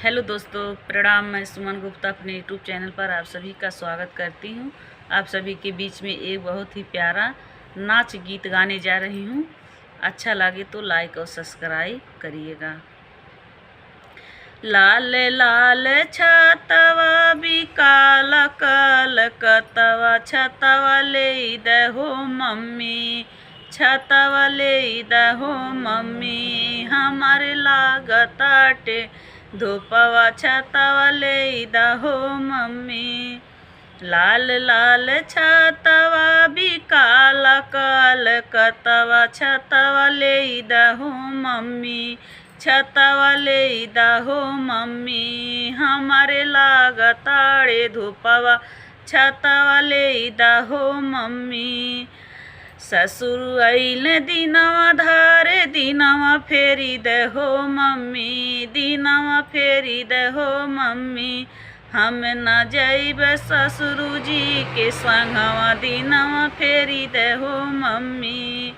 Hello दोस्तों, प्रणाम। मैं सुमन गुप्ता अपने यूट्यूब चैनल पर आप सभी का स्वागत करती हूँ। आप सभी के बीच में एक बहुत ही प्यारा नाच गीत गाने जा रही हूँ। अच्छा लगे तो लाइक और सब्सक्राइब करिएगा। लाल लाल छतवा भी काला कलकतवा, छतवा ले दहो मम्मी, छतवा ले दहो मम्मी, हमारे लागताटे धूपवा, छतवा ले दहो मम्मी। लाल लाल छतवा भी काला कलकतवा, छतवा ले दहो मम्मी, छतवा ले दहो मम्मी, हमारे लागताड़े धूपवा, छतवा ले दहो मम्मी। ससुर अइल दिनवा धारे, दिनवा फेरी दहो मम्मी, दिनवा फेरी दहो मम्मी, हम न जाइब ससुर जी के संगवा, दिनवा फेरी दहो मम्मी।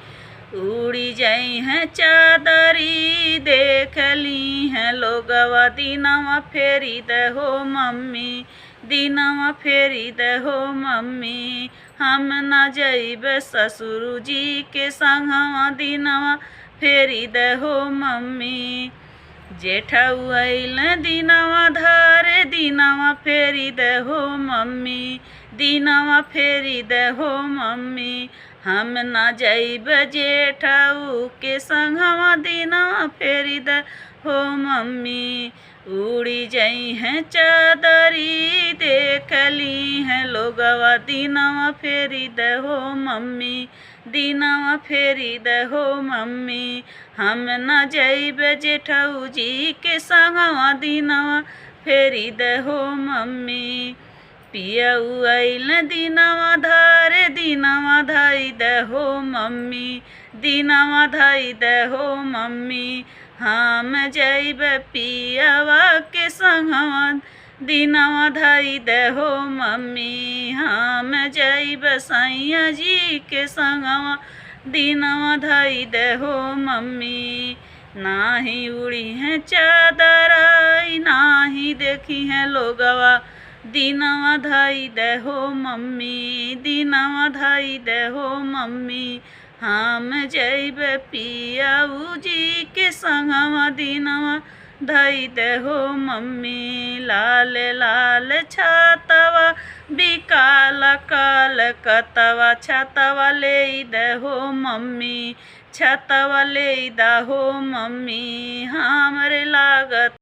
उड़ी जाई हैं चादरी, देख ली हैं लोगवा, दिनवा फेरी दहो मम्मी, दिनवा फेरी दहो मम्मी, हम न जाइब ससुर जी के संगवा, दिनवा फेरी दहो मम्मी। जेठऊ अइल दिनवा धारे, दिनवा फेरी दहो मम्मी, दिनवा फेरी दहो मम्मी, हम न जाइब जेठऊ के संगवा, दिनवा फेरी दहो मम्मी। उड़ी जाई हैं चादरी, देख ली हैं लोगवा, दिनवा फेरी दहो मम्मी, दिनवा फेरी दहो मम्मी, हम न जाइब जेठऊ जी के संगवा, दिनवा फेरी दहो मम्मी। पियऊ अइल दिनवा धारे, दिनवा धाई दहो मम्मी, दिनवा धाई दहो मम्मी, हम जाइब पियवा के संगवा, दिनवा धाई दहो मम्मी, हम जाइब सैया जी के संगवा, दिनवा धाई दहो मम्मी। नाही उड़ी हैं चादराई, नाही देखी हैं लोगवा, दिनवा धाई दहो मम्मी, दिनवा धाई दहो मम्मी, हम जाइब पियाऊ जी के संगवा, दिनवा धाई दहो मम्मी। लाल लाल छतवा भी काला कलकतवा, छतवा ले दहो मम्मी, छतवा ले दहो मम्मी, हमरे लागत